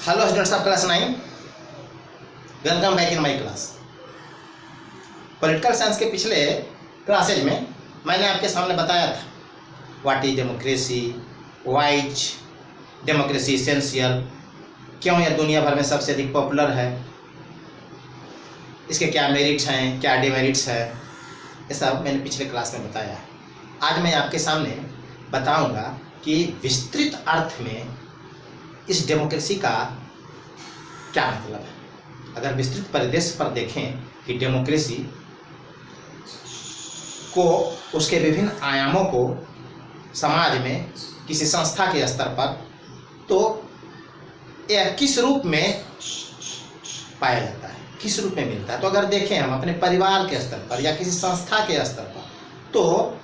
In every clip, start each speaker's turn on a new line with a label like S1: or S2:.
S1: Hello students of class 9, welcome back in my class. Political science के पिछले classes में मैंने आपके सामने बताया था what is democracy, why is democracy essential, क्यों यह दुनिया भर में सबसे अधिक पॉपुलर है, इसके क्या मेरिट्स हैं, क्या डिमेरिट्स है, ये सब मैंने पिछले क्लास में बताया है। आज मैं आपके सामने बताऊंगा कि विस्तृत अर्थ में इस डेमोक्रेसी का क्या मतलब है। अगर विस्तृत परिदृश्य पर देखें कि डेमोक्रेसी को, उसके विभिन्न आयामों को समाज में किसी संस्था के स्तर पर, तो यह किस रूप में पाया जाता है, किस रूप में मिलता है। तो अगर देखें हम अपने परिवार के स्तर पर या किसी संस्था के स्तर पर, तो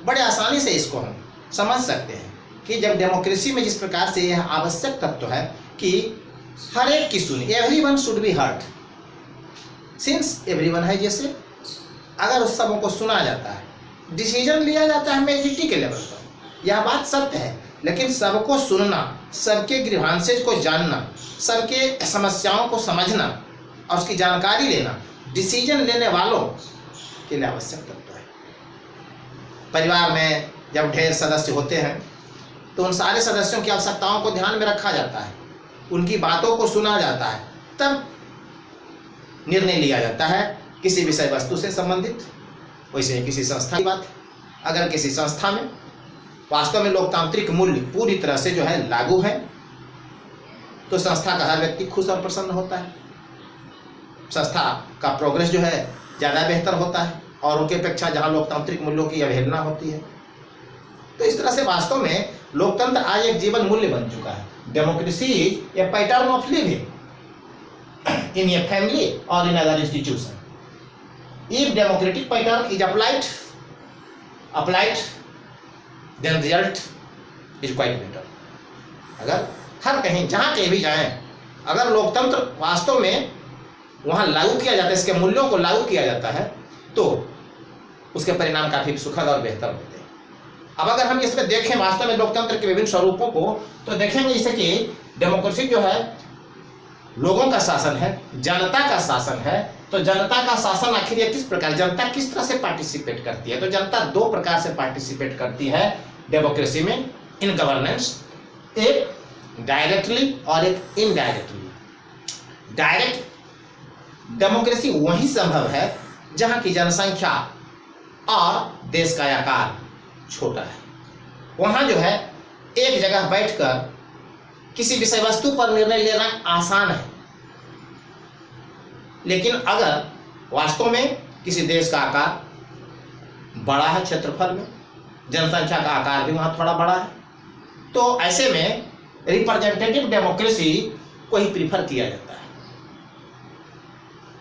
S1: बड़े आसानी से इसको हम समझ सकते हैं कि जब डेमोक्रेसी में जिस प्रकार से यह आवश्यक तत्व है कि हर एक की सुनी, everyone should be heard, since everyone है, जैसे अगर उस सबों को सुना जाता है, डिसीजन लिया जाता है मेजॉरिटी के लेवल पर, यह बात सत्य है। लेकिन सबको सुनना, सबके ग्रीवांसेस को जानना, सबके समस्याओं को समझना और उसकी जानकारी लेना डिसीजन लेने वालों के लिए आवश्यक तत्व है। परिवार में जब ढेर सदस्य होते हैं तो उन सारे सदस्यों की आवश्यकताओं को ध्यान में रखा जाता है, उनकी बातों को सुना जाता है, तब निर्णय लिया जाता है किसी विषय वस्तु से संबंधित। वैसे किसी संस्था की बात, अगर किसी संस्था में वास्तव में लोकतांत्रिक मूल्य पूरी तरह से जो है लागू है, तो संस्था का हर व्यक्ति खुश और प्रसन्न होता है, संस्था का प्रोग्रेस जो है ज़्यादा बेहतर होता है, और उनकी अपेक्षा जहाँ लोकतांत्रिक मूल्यों की अवहेलना होती है। तो इस तरह से वास्तव में लोकतंत्र आज एक जीवन मूल्य बन चुका है। Democracy is a pattern of living in a family और in other institution. If democratic pattern is applied then result is quite better. अगर हर कहीं जहाँ कहीं भी जाएं, अगर लोकतंत्र वास्तव में वहाँ लागू किया जाता है, इसके मूल्यों को लागू किया जाता है, तो उसके परिणाम काफी सुखद और बेहतर होते हैं। अब अगर हम इसमें देखें वास्तव में लोकतंत्र के विभिन्न स्वरूपों को, तो देखेंगे जैसे कि डेमोक्रेसी जो है लोगों का शासन है, जनता का शासन है। तो जनता का शासन आखिर ये किस प्रकार, जनता किस तरह से पार्टिसिपेट करती है। तो जनता दो प्रकार से पार्टिसिपेट करती है डेमोक्रेसी में, इन गवर्नेंस, एक डायरेक्टली और एक इनडायरेक्टली। डायरेक्ट डेमोक्रेसी वही संभव है जहां की जनसंख्या और देश का आकार छोटा है। वहां जो है एक जगह बैठकर किसी विषय वस्तु पर निर्णय लेना आसान है। लेकिन अगर वास्तव में किसी देश का आकार बड़ा है, क्षेत्रफल में जनसंख्या का आकार भी वहां थोड़ा बड़ा है, तो ऐसे में रिप्रेजेंटेटिव डेमोक्रेसी को ही प्रीफर किया जाता है।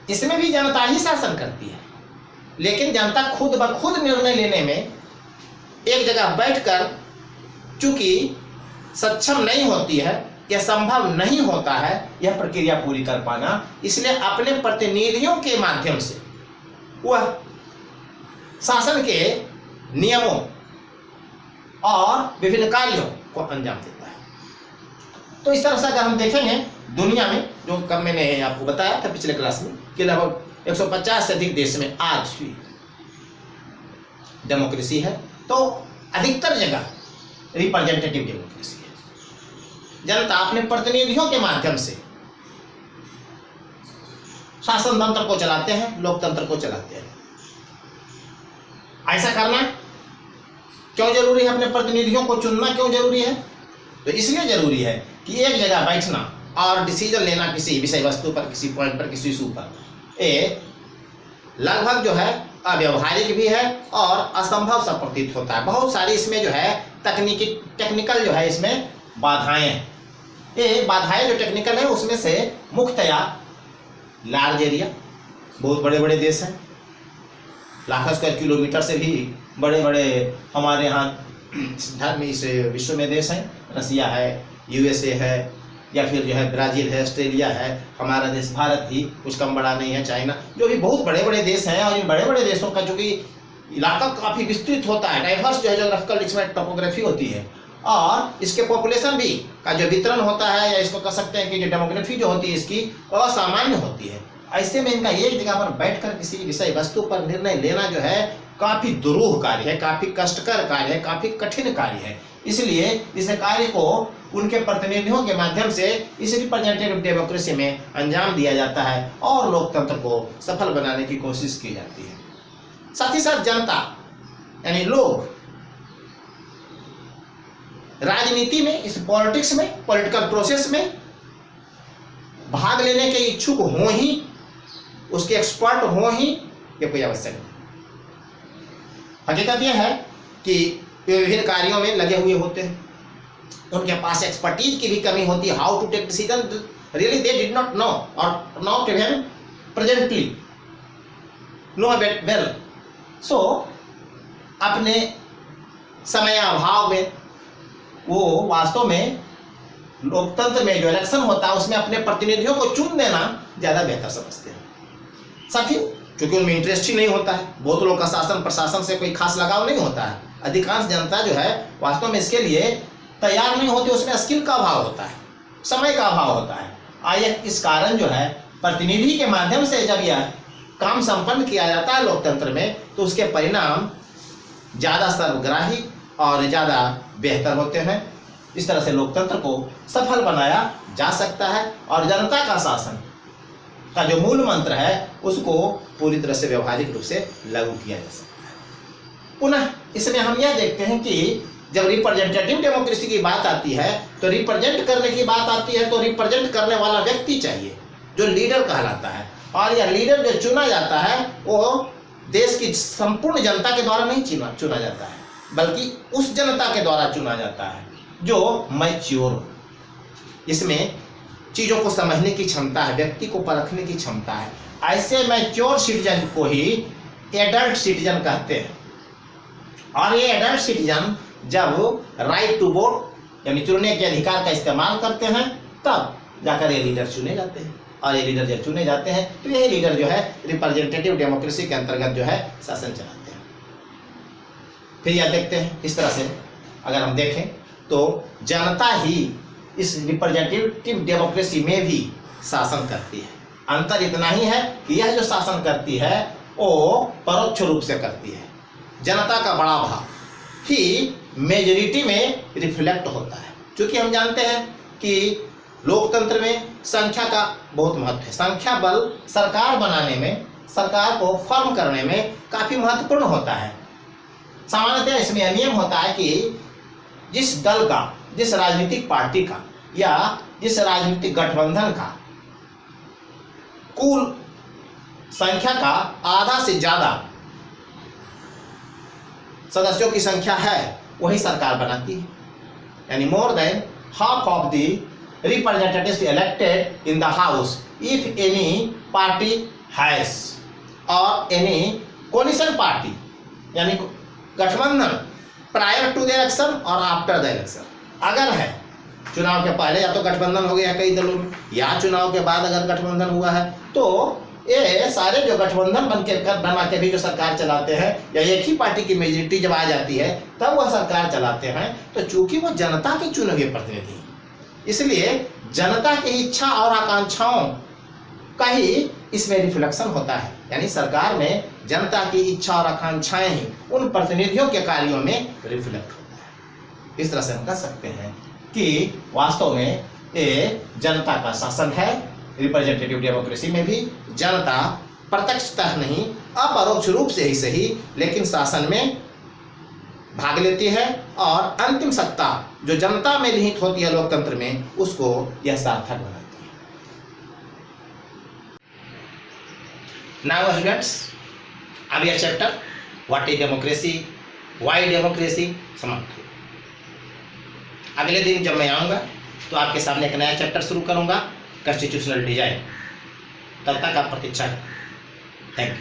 S1: इसमें भी जनता ही शासन करती है, लेकिन जनता खुद ब खुद निर्णय लेने में एक जगह बैठकर चूंकि सक्षम नहीं होती है, यह संभव नहीं होता है यह प्रक्रिया पूरी कर पाना, इसलिए अपने प्रतिनिधियों के माध्यम से वह शासन के नियमों और विभिन्न कार्यों को अंजाम देता है। तो इस तरह से अगर हम देखेंगे दुनिया में, जो कब मैंने आपको बताया था पिछले क्लास में कि लगभग 150 से अधिक देश में आज भी डेमोक्रेसी है, तो अधिकतर जगह रिप्रेजेंटेटिव डेमोक्रेसी है। जनता अपने प्रतिनिधियों के माध्यम से शासन तंत्र को चलाते हैं, लोकतंत्र को चलाते हैं। ऐसा करना क्यों जरूरी है, अपने प्रतिनिधियों को चुनना क्यों जरूरी है? तो इसलिए जरूरी है कि एक जगह बैठना और डिसीजन लेना किसी विषय वस्तु पर, किसी पॉइंट पर, किसी इशू पर, ये लगभग जो है अव्यवहारिक भी है और असंभव सा प्रतीत होता है। बहुत सारी इसमें जो है टेक्निकल जो है इसमें बाधाएं हैं। ये बाधाएं जो टेक्निकल है उसमें से मुख्यतया लार्ज एरिया, बहुत बड़े बड़े देश हैं, लाखों स्क्वायर किलोमीटर से भी बड़े बड़े हमारे यहाँ धर्म इस विश्व में देश हैं। रसिया है, यूएसए है, या फिर जो है ब्राज़ील है, ऑस्ट्रेलिया है, हमारा देश भारत ही कुछ कम बड़ा नहीं है, चाइना, जो भी बहुत बड़े बड़े देश हैं। और इन बड़े बड़े देशों का चूँकि इलाका काफ़ी विस्तृत होता है, डाइवर्स जो है जोग्राफिकल इसमें टोपोग्राफी होती है, और इसके पॉपुलेशन भी का जो वितरण होता है, या इसको कह सकते हैं कि जो डेमोग्राफी जो होती है इसकी असामान्य होती है। ऐसे में इनका एक जगह पर बैठकर किसी विषय वस्तु पर निर्णय लेना जो है काफी दुरूह कार्य है, काफी कष्टकर कार्य है, काफी कठिन कार्य है। इसलिए इस कार्य को उनके प्रतिनिधियों के माध्यम से इस रिप्रेजेंटेटिव डेमोक्रेसी में अंजाम दिया जाता है और लोकतंत्र को सफल बनाने की कोशिश की जाती है। साथ ही साथ जनता यानी लोग राजनीति में, इस पॉलिटिक्स में, पॉलिटिकल प्रोसेस में भाग लेने के इच्छुक हो ही, उसके एक्सपर्ट हो ही, ये कोई आवश्यक नहीं। हकीकत यह है कि वे विभिन्न कार्यों में लगे हुए होते हैं, उनके पास एक्सपर्टीज की भी कमी होती है। How to take decision really they did not know, और not even presently know well. So अपने समय अभाव में वो वास्तव में लोकतंत्र में जो इलेक्शन होता है उसमें अपने प्रतिनिधियों को चुन देना ज्यादा बेहतर समझते हैं। साथ ही क्योंकि उनमें इंटरेस्ट ही नहीं होता है, बहुत लोगों का शासन प्रशासन से कोई खास लगाव नहीं होता है। अधिकांश जनता जो है वास्तव में इसके लिए तैयार नहीं होती, उसमें स्किल का अभाव होता है, समय का अभाव होता है। आइए इस कारण जो है प्रतिनिधि के माध्यम से जब यह काम संपन्न किया जाता है लोकतंत्र में, तो उसके परिणाम ज्यादा सर्वग्राही और ज्यादा बेहतर होते हैं। इस तरह से लोकतंत्र को सफल बनाया जा सकता है और जनता का शासन का जो मूल मंत्र है उसको पूरी तरह से व्यवहारिक रूप से लागू किया जा सकता है। पुनः इसमें हम यह देखते हैं कि जब रिप्रेजेंटेटिव डेमोक्रेसी की बात आती है, तो रिप्रेजेंट करने की बात आती है, तो रिप्रेजेंट करने वाला व्यक्ति चाहिए जो लीडर कहलाता है। और यह लीडर जो चुना जाता है वो देश की संपूर्ण जनता के द्वारा नहीं चुना जाता है, बल्कि उस जनता के द्वारा चुना जाता है जो मैच्योर हो, इसमें चीजों को समझने की क्षमता है, व्यक्ति को परखने की क्षमता है। ऐसे मैच्योर सिटीजन को ही एडल्ट सिटीजन कहते हैं। और ये एडल्ट सिटीजन जब राइट टू वोट यानी चुनने के अधिकार का इस्तेमाल करते हैं, तब जाकर ये लीडर चुने जाते हैं। और ये लीडर जब चुने जाते हैं तो यही लीडर जो है रिप्रेजेंटेटिव डेमोक्रेसी के अंतर्गत जो है शासन चलाते हैं। फिर यह देखते हैं इस तरह से अगर हम देखें तो जनता ही इस रिप्रेजेंटेटिव डेमोक्रेसी में भी शासन करती है। अंतर इतना ही है कि यह जो शासन करती है वो परोक्ष रूप से करती है। जनता का बड़ा भाग ही मेजॉरिटी में रिफ्लेक्ट होता है, क्योंकि हम जानते हैं कि लोकतंत्र में संख्या का बहुत महत्व है। संख्या बल सरकार बनाने में, सरकार को फॉर्म करने में काफी महत्वपूर्ण होता है। सामान्यतः इसमें यह नियम होता है कि जिस दल का, जिस राजनीतिक पार्टी का या जिस राजनीतिक गठबंधन का कुल संख्या का आधा से ज्यादा सदस्यों की संख्या है वही सरकार बनाती है। यानी more than half of the representatives elected in the house if any party has और एनी कोलिशन पार्टी यानी गठबंधन प्रायर टू द इलेक्शन और आफ्टर द इलेक्शन अगर है, चुनाव के पहले या तो गठबंधन हो गया कई दलों में, या चुनाव के बाद अगर गठबंधन हुआ है, तो ये सारे जो गठबंधन बना के भी जो सरकार चलाते हैं, या एक ही पार्टी की मेजोरिटी जब आ जाती है तब वह सरकार चलाते हैं। तो चूंकि वो जनता के चुने हुए प्रतिनिधि, इसलिए जनता की इच्छा और आकांक्षाओं का ही इसमें रिफ्लेक्शन होता है। यानी सरकार में जनता की इच्छा और आकांक्षाएं ही उन प्रतिनिधियों के कार्यों में रिफ्लेक्ट होता है। इस तरह से हम कह सकते हैं कि वास्तव में ये जनता का शासन है। रिप्रेजेंटेटिव डेमोक्रेसी में भी जनता प्रत्यक्षतः नहीं, अपरोक्ष रूप से ही सही, लेकिन शासन में भाग लेती है और अंतिम सत्ता जो जनता में निहित होती है लोकतंत्र में, उसको यह सार्थक बनाती है। नाउ स्टूडेंट्स, अब यह chapter what is democracy, why democracy समाप्त हुआ। अगले दिन जब मैं आऊँगा तो आपके सामने एक नया चैप्टर शुरू करूँगा, कॉन्स्टिट्यूशनल डिजाइन। तब तक आप प्रतीक्षा करें। Thank you.